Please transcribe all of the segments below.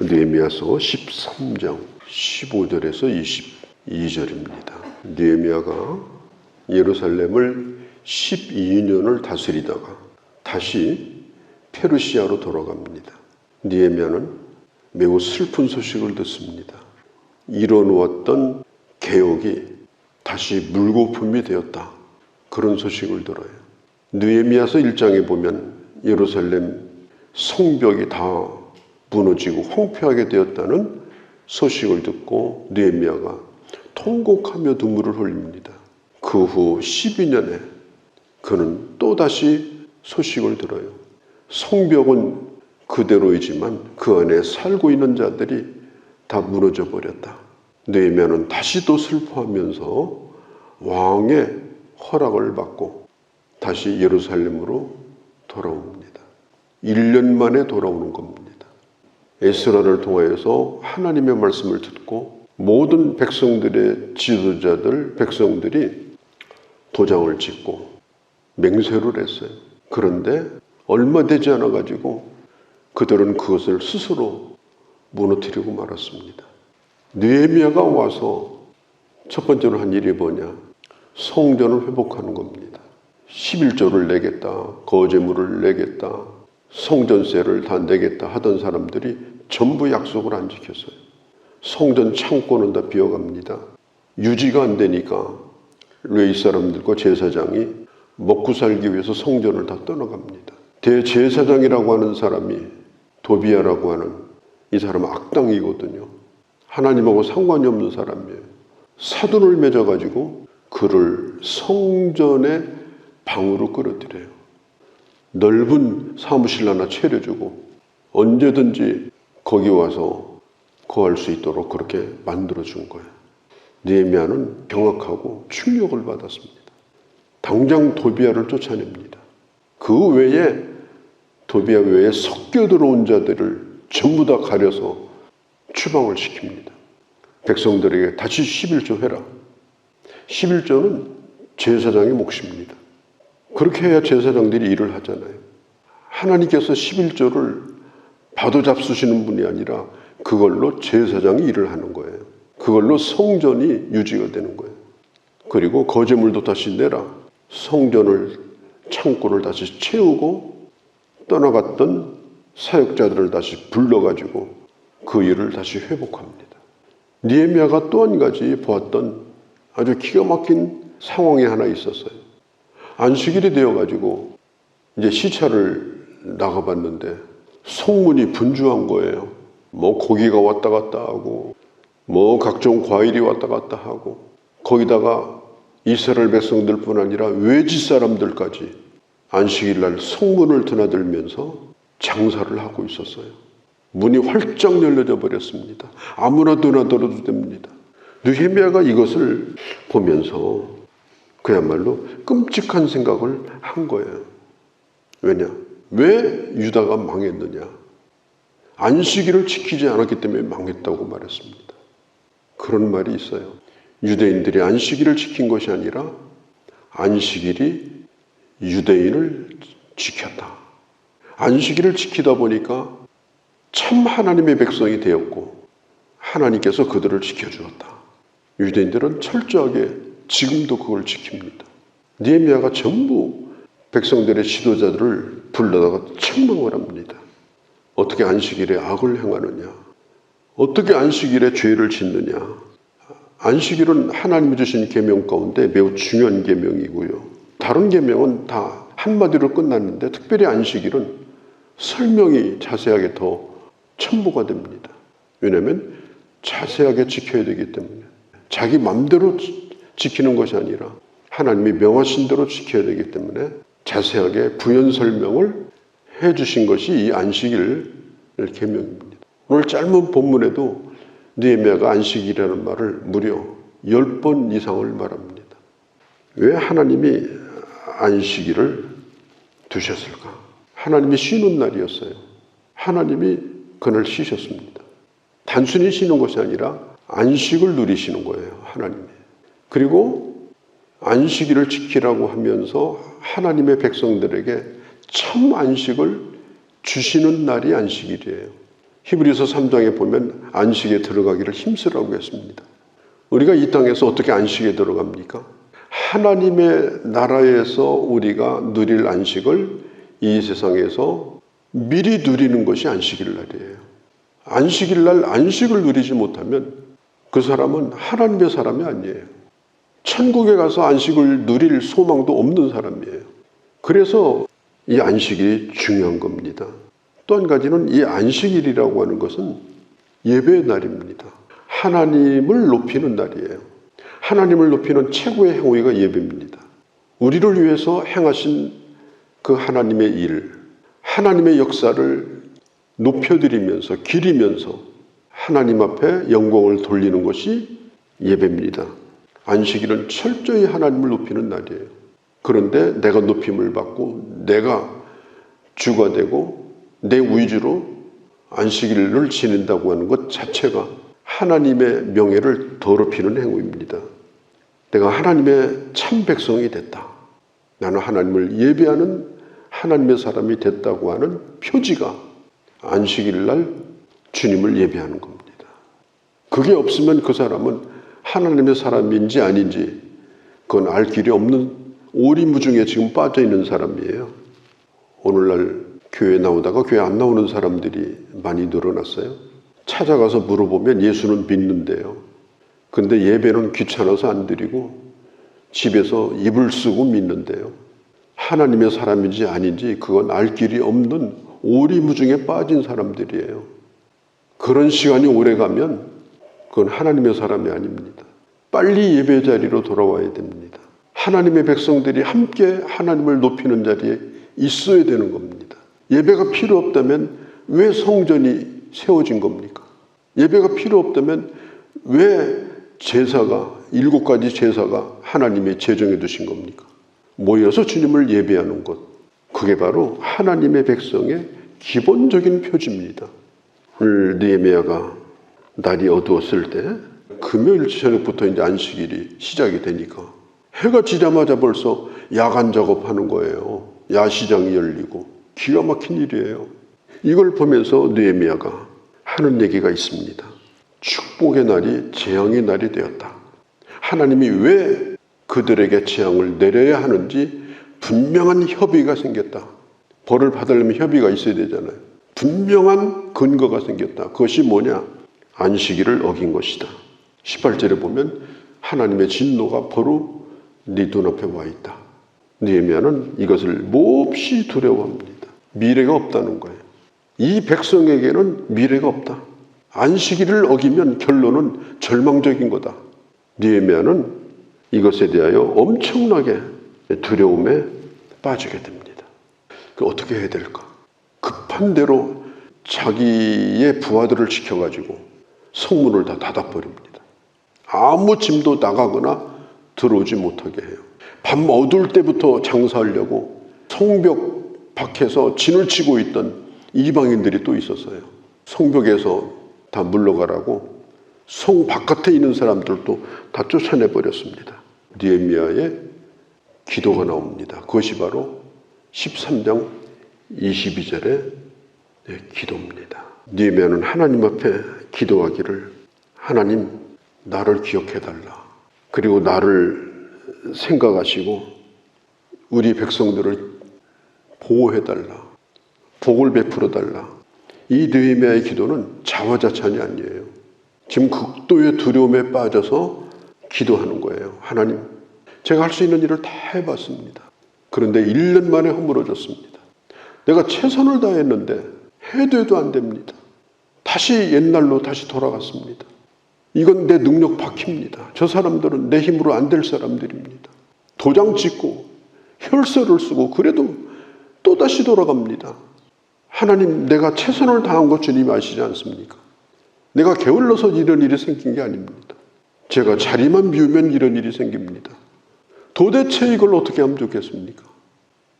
느헤미야서 13장 15절에서 22절입니다. 느헤미야가 예루살렘을 12년을 다스리다가 다시 페르시아로 돌아갑니다. 느헤미야는 매우 슬픈 소식을 듣습니다. 이뤄놓았던 개혁이 다시 물거품이 되었다. 그런 소식을 들어요. 느헤미야서 1장에 보면 예루살렘 성벽이 다 무너지고 황폐하게 되었다는 소식을 듣고 느헤미야가 통곡하며 눈물을 흘립니다. 그 후 12년에 그는 또다시 소식을 들어요. 성벽은 그대로이지만 그 안에 살고 있는 자들이 다 무너져 버렸다. 느헤미야는 다시 또 슬퍼하면서 왕의 허락을 받고 다시 예루살렘으로 돌아옵니다. 1년 만에 돌아오는 겁니다. 에스라를 통하여서 하나님의 말씀을 듣고 모든 백성들의 지도자들, 백성들이 도장을 찍고 맹세를 했어요. 그런데 얼마 되지 않아 가지고 그들은 그것을 스스로 무너뜨리고 말았습니다. 느헤미야가 와서 첫 번째로 한 일이 뭐냐? 성전을 회복하는 겁니다. 11조를 내겠다, 거제물을 내겠다, 성전세를 다 내겠다 하던 사람들이 전부 약속을 안 지켰어요. 성전 창고는 다 비어갑니다. 유지가 안 되니까 레위 사람들과 제사장이 먹고 살기 위해서 성전을 다 떠나갑니다. 대제사장이라고 하는 사람이 도비야라고 하는 이 사람은 악당이거든요. 하나님하고 상관이 없는 사람이에요. 사돈을 맺어가지고 그를 성전의 방으로 끌어들여요. 넓은 사무실 하나 차려주고 언제든지 거기 와서 거할 수 있도록 그렇게 만들어준 거예요. 느헤미야는 경악하고 충격을 받았습니다. 당장 도비야를 쫓아냅니다. 그 외에 도비야 외에 섞여 들어온 자들을 전부 다 가려서 추방을 시킵니다. 백성들에게 다시 11조 해라. 11조는 제사장의 몫입니다. 그렇게 해야 제사장들이 일을 하잖아요. 하나님께서 11조를 바도잡수시는 분이 아니라 그걸로 제사장이 일을 하는 거예요. 그걸로 성전이 유지가 되는 거예요. 그리고 거제물도 다시 내라. 성전을, 창고를 다시 채우고 떠나갔던 사역자들을 다시 불러가지고 그 일을 다시 회복합니다. 느헤미야가 또 한 가지 보았던 아주 기가 막힌 상황이 하나 있었어요. 안식일이 되어가지고 이제 시차를 나가봤는데 성문이 분주한 거예요. 뭐 고기가 왔다 갔다 하고 뭐 각종 과일이 왔다 갔다 하고 거기다가 이스라엘 백성들뿐 아니라 외지 사람들까지 안식일 날 성문을 드나들면서 장사를 하고 있었어요. 문이 활짝 열려져 버렸습니다. 아무나 드나들어도 됩니다. 느헤미야가 이것을 보면서 그야말로 끔찍한 생각을 한 거예요. 왜냐? 왜 유다가 망했느냐? 안식일을 지키지 않았기 때문에 망했다고 말했습니다. 그런 말이 있어요. 유대인들이 안식일을 지킨 것이 아니라 안식일이 유대인을 지켰다. 안식일을 지키다 보니까 참 하나님의 백성이 되었고 하나님께서 그들을 지켜주었다. 유대인들은 철저하게 지금도 그걸 지킵니다. 느헤미야가 전부 백성들의 지도자들을 불러다가 책망을 합니다. 어떻게 안식일에 악을 행하느냐? 어떻게 안식일에 죄를 짓느냐? 안식일은 하나님이 주신 계명 가운데 매우 중요한 계명이고요. 다른 계명은 다 한마디로 끝났는데 특별히 안식일은 설명이 자세하게 더 첨부가 됩니다. 왜냐하면 자세하게 지켜야 되기 때문에 자기 맘대로 지키는 것이 아니라 하나님이 명하신 대로 지켜야 되기 때문에 자세하게 부연 설명을 해주신 것이 이 안식일 계명입니다. 오늘 짧은 본문에도 느헤미야가 안식일이라는 말을 무려 10번 이상을 말합니다. 왜 하나님이 안식일을 두셨을까? 하나님이 쉬는 날이었어요. 하나님이 그날 쉬셨습니다. 단순히 쉬는 것이 아니라 안식을 누리시는 거예요. 하나님이. 그리고 안식일을 지키라고 하면서 하나님의 백성들에게 참 안식을 주시는 날이 안식일이에요. 히브리서 3장에 보면 안식에 들어가기를 힘쓰라고 했습니다. 우리가 이 땅에서 어떻게 안식에 들어갑니까? 하나님의 나라에서 우리가 누릴 안식을 이 세상에서 미리 누리는 것이 안식일 날이에요. 안식일 날 안식을 누리지 못하면 그 사람은 하나님의 사람이 아니에요. 천국에 가서 안식을 누릴 소망도 없는 사람이에요. 그래서 이 안식일이 중요한 겁니다. 또 한 가지는 이 안식일이라고 하는 것은 예배의 날입니다. 하나님을 높이는 날이에요. 하나님을 높이는 최고의 행위가 예배입니다. 우리를 위해서 행하신 그 하나님의 일, 하나님의 역사를 높여드리면서 기리면서 하나님 앞에 영광을 돌리는 것이 예배입니다. 안식일은 철저히 하나님을 높이는 날이에요. 그런데 내가 높임을 받고 내가 주가 되고 내 위주로 안식일을 지낸다고 하는 것 자체가 하나님의 명예를 더럽히는 행위입니다. 내가 하나님의 참 백성이 됐다. 나는 하나님을 예배하는 하나님의 사람이 됐다고 하는 표지가 안식일 날 주님을 예배하는 겁니다. 그게 없으면 그 사람은 하나님의 사람인지 아닌지 그건 알 길이 없는 오리무중에 지금 빠져 있는 사람이에요. 오늘날 교회 나오다가 교회 안 나오는 사람들이 많이 늘어났어요. 찾아가서 물어보면 예수는 믿는데요. 근데 예배는 귀찮아서 안 드리고 집에서 입을 쓰고 믿는데요. 하나님의 사람인지 아닌지 그건 알 길이 없는 오리무중에 빠진 사람들이에요. 그런 시간이 오래가면 그건 하나님의 사람이 아닙니다. 빨리 예배 자리로 돌아와야 됩니다. 하나님의 백성들이 함께 하나님을 높이는 자리에 있어야 되는 겁니다. 예배가 필요 없다면 왜 성전이 세워진 겁니까? 예배가 필요 없다면 왜 제사가 7가지 제사가 하나님이 제정해 두신 겁니까? 모여서 주님을 예배하는 것, 그게 바로 하나님의 백성의 기본적인 표지입니다. 오늘 느헤미야가 날이 어두웠을 때 금요일 저녁부터 이제 안식일이 시작이 되니까 해가 지자마자 벌써 야간 작업하는 거예요. 야시장이 열리고 기가 막힌 일이에요. 이걸 보면서 느헤미야가 하는 얘기가 있습니다. 축복의 날이 재앙의 날이 되었다. 하나님이 왜 그들에게 재앙을 내려야 하는지 분명한 협의가 생겼다. 벌을 받으려면 협의가 있어야 되잖아요. 분명한 근거가 생겼다. 그것이 뭐냐? 안식일을 어긴 것이다. 18절에 보면 하나님의 진노가 바로 네 눈앞에 와 있다. 느헤미야는 이것을 몹시 두려워합니다. 미래가 없다는 거예요. 이 백성에게는 미래가 없다. 안식일을 어기면 결론은 절망적인 거다. 느헤미야는 이것에 대하여 엄청나게 두려움에 빠지게 됩니다. 어떻게 해야 될까? 급한 대로 자기의 부하들을 시켜가지고 성문을 다 닫아버립니다. 아무 짐도 나가거나 들어오지 못하게 해요. 밤 어두울 때부터 장사하려고 성벽 밖에서 진을 치고 있던 이방인들이 또 있었어요. 성벽에서 다 물러가라고 성 바깥에 있는 사람들도 다 쫓아내버렸습니다. 느헤미야의 기도가 나옵니다. 그것이 바로 13장 22절의 기도입니다. 느헤미야는 하나님 앞에 기도하기를 하나님 나를 기억해달라. 그리고 나를 생각하시고 우리 백성들을 보호해달라. 복을 베풀어달라. 이 느헤미야의 기도는 자화자찬이 아니에요. 지금 극도의 두려움에 빠져서 기도하는 거예요. 하나님, 제가 할 수 있는 일을 다 해봤습니다. 그런데 1년 만에 허물어졌습니다. 내가 최선을 다했는데 해도 안 됩니다. 다시 옛날로 다시 돌아갔습니다. 이건 내 능력 박힙니다. 저 사람들은 내 힘으로 안 될 사람들입니다. 도장 찍고 혈서를 쓰고 그래도 또다시 돌아갑니다. 하나님, 내가 최선을 다한 것 주님이 아시지 않습니까? 내가 게을러서 이런 일이 생긴 게 아닙니다. 제가 자리만 비우면 이런 일이 생깁니다. 도대체 이걸 어떻게 하면 좋겠습니까?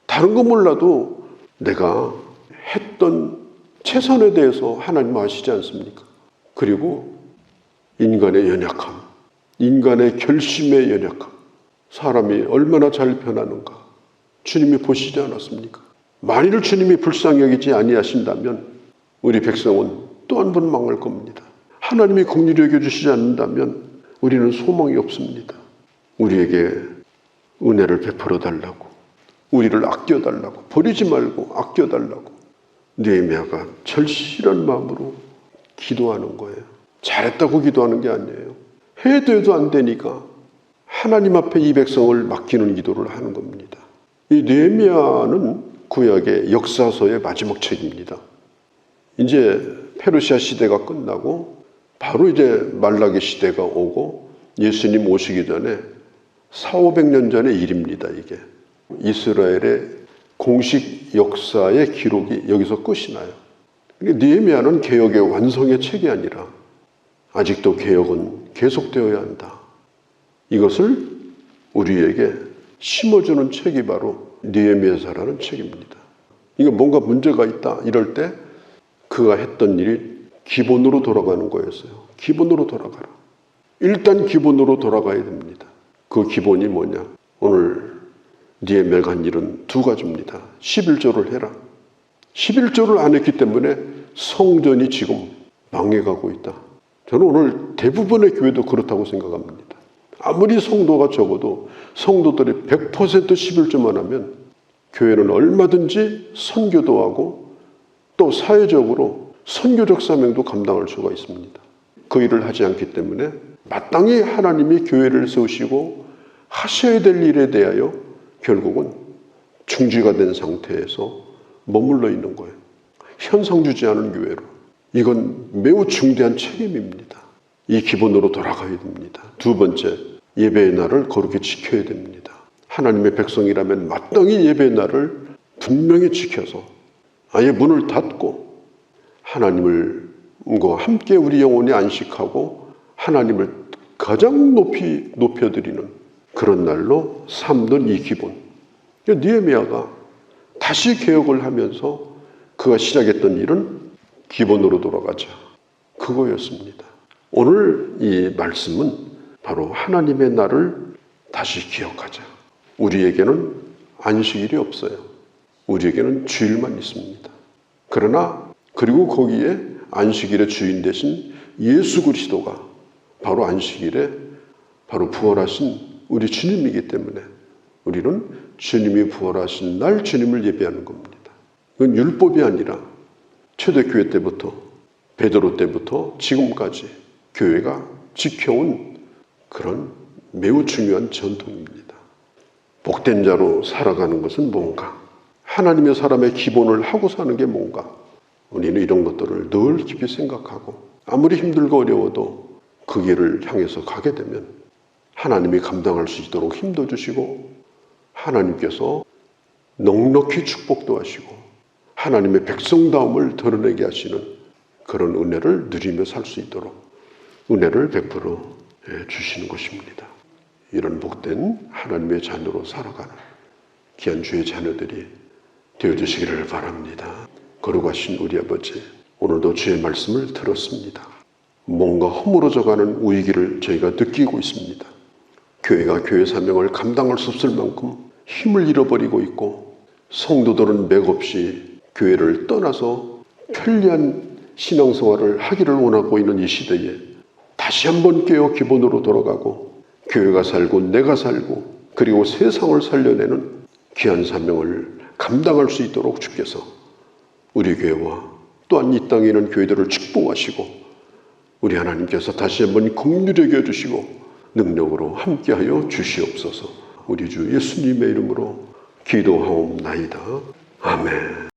다른 거 몰라도 내가 했던 최선에 대해서 하나님 아시지 않습니까? 그리고 인간의 연약함, 인간의 결심의 연약함, 사람이 얼마나 잘 변하는가 주님이 보시지 않았습니까? 만일 주님이 불쌍히 여기지 아니하신다면 우리 백성은 또 한 번 망할 겁니다. 하나님이 긍휼히 여겨주시지 않는다면 우리는 소망이 없습니다. 우리에게 은혜를 베풀어 달라고, 우리를 아껴달라고, 버리지 말고 아껴달라고 느헤미야가 절실한 마음으로 기도하는 거예요. 잘했다고 기도하는 게 아니에요. 해도 해도 안 되니까 하나님 앞에 이 백성을 맡기는 기도를 하는 겁니다. 이 느헤미야는 구약의 역사서의 마지막 책입니다. 이제 페르시아 시대가 끝나고 바로 이제 말라기 시대가 오고 예수님 오시기 전에 400~500년 전의 일입니다. 이게 이스라엘의 공식 역사의 기록이 여기서 끝이 나요. 느헤미야는 개혁의 완성의 책이 아니라 아직도 개혁은 계속되어야 한다. 이것을 우리에게 심어주는 책이 바로 느헤미야서라는 책입니다. 이거 뭔가 문제가 있다 이럴 때 그가 했던 일이 기본으로 돌아가는 거였어요. 기본으로 돌아가라. 일단 기본으로 돌아가야 됩니다. 그 기본이 뭐냐? 오늘 느헤미야가 한 일은 두 가지입니다. 11조를 해라. 11조를 안 했기 때문에 성전이 지금 망해가고 있다. 저는 오늘 대부분의 교회도 그렇다고 생각합니다. 아무리 성도가 적어도 성도들이 100% 11조만 하면 교회는 얼마든지 선교도 하고 또 사회적으로 선교적 사명도 감당할 수가 있습니다. 그 일을 하지 않기 때문에 마땅히 하나님이 교회를 세우시고 하셔야 될 일에 대하여 결국은 중지가 된 상태에서 머물러 있는 거예요. 현상주지하는 교회로. 이건 매우 중대한 책임입니다. 이 기본으로 돌아가야 됩니다. 두 번째, 예배의 날을 거룩히 지켜야 됩니다. 하나님의 백성이라면 마땅히 예배의 날을 분명히 지켜서 아예 문을 닫고 하나님과 함께 우리 영혼이 안식하고 하나님을 가장 높이 높여드리는 그런 날로 삼는 이 기본. 느헤미야가 다시 개혁을 하면서 그가 시작했던 일은 기본으로 돌아가자. 그거였습니다. 오늘 이 말씀은 바로 하나님의 날을 다시 기억하자. 우리에게는 안식일이 없어요. 우리에게는 주일만 있습니다. 그러나 그리고 거기에 안식일의 주인 되신 예수 그리스도가 바로 안식일에 바로 부활하신 우리 주님이기 때문에 우리는 주님이 부활하신 날 주님을 예배하는 겁니다. 이건 율법이 아니라 초대교회 때부터 베드로 때부터 지금까지 교회가 지켜온 그런 매우 중요한 전통입니다. 복된 자로 살아가는 것은 뭔가? 하나님의 사람의 기본을 하고 사는 게 뭔가? 우리는 이런 것들을 늘 깊이 생각하고 아무리 힘들고 어려워도 그 길을 향해서 가게 되면 하나님이 감당할 수 있도록 힘도 주시고 하나님께서 넉넉히 축복도 하시고 하나님의 백성다움을 드러내게 하시는 그런 은혜를 누리며 살 수 있도록 은혜를 베풀어 주시는 것입니다. 이런 복된 하나님의 자녀로 살아가는 귀한 주의 자녀들이 되어주시기를 바랍니다. 거룩하신 우리 아버지, 오늘도 주의 말씀을 들었습니다. 뭔가 허물어져가는 위기를 저희가 느끼고 있습니다. 교회가 교회 사명을 감당할 수 없을 만큼 힘을 잃어버리고 있고 성도들은 맥없이 교회를 떠나서 편리한 신앙생활을 하기를 원하고 있는 이 시대에 다시 한번 깨어 기본으로 돌아가고 교회가 살고 내가 살고 그리고 세상을 살려내는 귀한 사명을 감당할 수 있도록 주께서 우리 교회와 또한 이 땅에 있는 교회들을 축복하시고 우리 하나님께서 다시 한번 긍휼히 여겨주시고 능력으로 함께하여 주시옵소서. 우리 주 예수님의 이름으로 기도하옵나이다. 아멘.